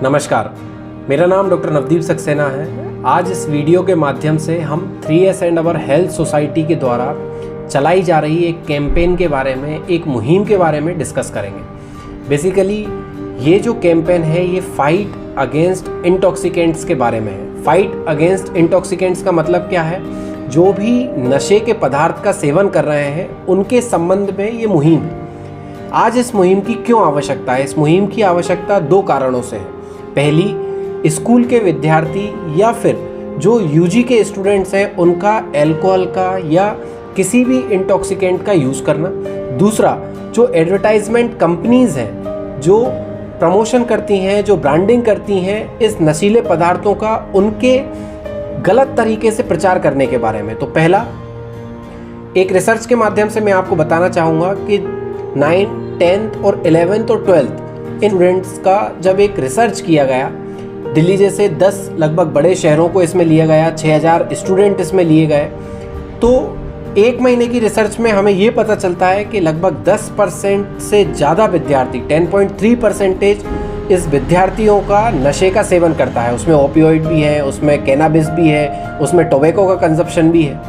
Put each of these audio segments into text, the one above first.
नमस्कार, मेरा नाम डॉक्टर नवदीप सक्सेना है। आज इस वीडियो के माध्यम से हम 3S and our health society के द्वारा चलाई जा रही एक कैंपेन के बारे में, एक मुहिम के बारे में डिस्कस करेंगे। बेसिकली ये जो कैंपेन है ये फाइट अगेंस्ट इंटॉक्सिकेंट्स के बारे में है। फाइट अगेंस्ट इंटॉक्सिकेंट्स का मतलब क्या है? जो भी नशे के पदार्थ का सेवन कर रहे हैं उनके संबंध में ये मुहिम है। आज इस मुहिम की क्यों आवश्यकता है? इस मुहिम की आवश्यकता दो कारणों से है। पहली, स्कूल के विद्यार्थी या फिर जो यूजी के स्टूडेंट्स हैं उनका अल्कोहल का या किसी भी इंटॉक्सिकेंट का यूज़ करना। दूसरा, जो एडवर्टाइजमेंट कंपनीज़ हैं जो प्रमोशन करती हैं, जो ब्रांडिंग करती हैं इस नशीले पदार्थों का, उनके गलत तरीके से प्रचार करने के बारे में। तो पहला, एक रिसर्च के माध्यम से मैं आपको बताना चाहूँगा कि 9th, 10th और 11th और 12th इन स्टूडेंट्स का जब एक रिसर्च किया गया, दिल्ली जैसे 10 लगभग बड़े शहरों को इसमें लिया गया, 6000 स्टूडेंट इसमें लिए गए, तो एक महीने की रिसर्च में हमें ये पता चलता है कि लगभग 10% से ज़्यादा विद्यार्थी, 10.3% इस विद्यार्थियों का नशे का सेवन करता है। उसमें ओपियोइड भी है, उसमें कैनाबिस भी है, उसमें टोबैको का कंजप्शन भी है।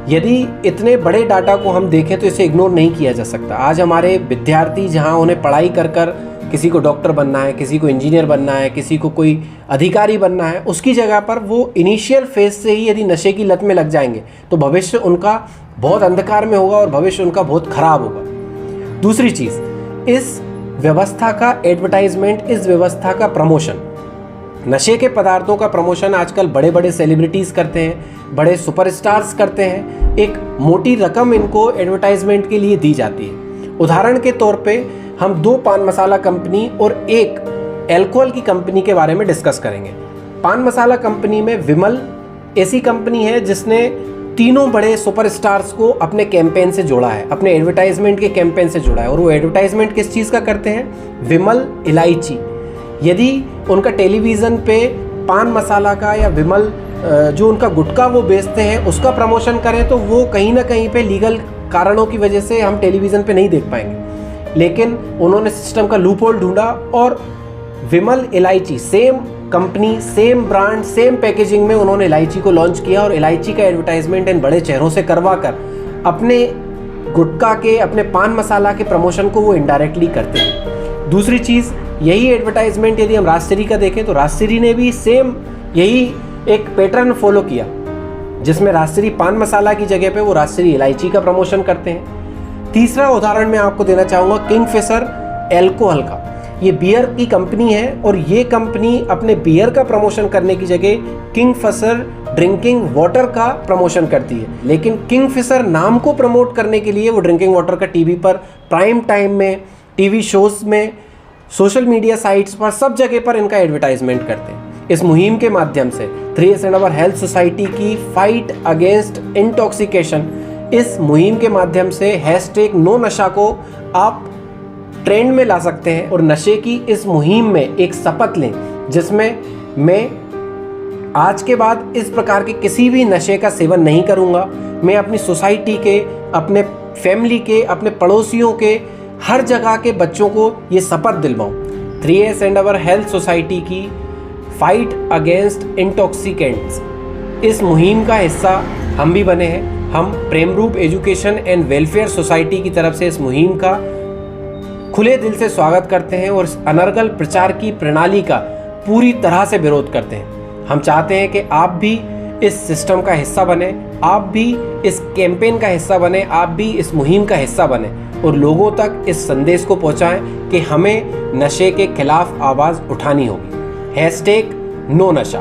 यदि इतने बड़े डाटा को हम देखें तो इसे इग्नोर नहीं किया जा सकता। आज हमारे विद्यार्थी जहां उन्हें पढ़ाई कर कर किसी को डॉक्टर बनना है, किसी को इंजीनियर बनना है, किसी को कोई अधिकारी बनना है, उसकी जगह पर वो इनिशियल फेज से ही यदि नशे की लत में लग जाएंगे तो भविष्य उनका बहुत अंधकार में होगा और भविष्य उनका बहुत खराब होगा। दूसरी चीज़, इस व्यवस्था का एडवर्टाइजमेंट, इस व्यवस्था का प्रमोशन, नशे के पदार्थों का प्रमोशन आजकल बड़े बड़े सेलिब्रिटीज़ करते हैं, बड़े सुपरस्टार्स करते हैं। एक मोटी रकम इनको एडवर्टाइजमेंट के लिए दी जाती है। उदाहरण के तौर पे हम 2 पान मसाला कंपनी और एक अल्कोहल की कंपनी के बारे में डिस्कस करेंगे। पान मसाला कंपनी में विमल ऐसी कंपनी है जिसने तीनों बड़े सुपरस्टार्स को अपने कैंपेन से जोड़ा है, अपने एडवर्टाइजमेंट के कैंपेन से जोड़ा है। और वो एडवर्टाइजमेंट किस चीज़ का करते हैं? विमल इलायची। यदि उनका टेलीविज़न पे पान मसाला का या विमल जो उनका गुटखा वो बेचते हैं उसका प्रमोशन करें तो वो कहीं ना कहीं पे लीगल कारणों की वजह से हम टेलीविज़न पे नहीं देख पाएंगे। लेकिन उन्होंने सिस्टम का लूपहोल ढूंढा और विमल इलायची, same company, same brand, same packaging में उन्होंने इलायची को लॉन्च किया और इलायची का एडवर्टाइजमेंट इन बड़े चेहरों से करवा कर अपने गुटखा के, अपने पान मसाला के प्रमोशन को वो इनडायरेक्टली करते हैं। दूसरी चीज़, यही एडवर्टाइजमेंट यदि हम राजश्री का देखें तो राजश्री ने भी सेम यही एक पैटर्न फॉलो किया जिसमें राजश्री पान मसाला की जगह पे वो राजश्री इलायची का प्रमोशन करते हैं। तीसरा उदाहरण मैं आपको देना चाहूँगा किंगफिशर अल्कोहल का। ये बियर की कंपनी है और ये कंपनी अपने बियर का प्रमोशन करने की जगह किंगफिशर ड्रिंकिंग वाटर का प्रमोशन करती है। लेकिन किंगफिशर नाम को प्रमोट करने के लिए वो ड्रिंकिंग वाटर का टीवी पर, प्राइम टाइम में, टीवी शोज़ में, सोशल मीडिया साइट्स पर, सब जगह पर इनका एडवर्टाइजमेंट करते हैं। इस मुहिम के माध्यम से 3S and our health society की फाइट अगेंस्ट इंटॉक्सिकेशन, इस मुहिम के माध्यम से #NoNasha को आप ट्रेंड में ला सकते हैं और नशे की इस मुहिम में एक शपथ लें जिसमें मैं आज के बाद इस प्रकार के किसी भी नशे का सेवन नहीं करूंगा। मैं अपनी सोसाइटी के, अपने फैमिली के, अपने पड़ोसियों के, हर जगह के बच्चों को ये शपथ दिलवाऊं। 3S and our health society की फाइट अगेंस्ट इंटॉक्सिकेंट्स, इस मुहिम का हिस्सा हम भी बने हैं। हम प्रेम रूप एजुकेशन एंड वेलफेयर सोसाइटी की तरफ से इस मुहिम का खुले दिल से स्वागत करते हैं और अनर्गल प्रचार की प्रणाली का पूरी तरह से विरोध करते हैं। हम चाहते हैं कि आप भी इस सिस्टम का हिस्सा बने, आप भी इस कैंपेन का हिस्सा बने, आप भी इस मुहिम का हिस्सा बने और लोगों तक इस संदेश को पहुंचाएं कि हमें नशे के खिलाफ आवाज़ उठानी होगी। #NoNasha।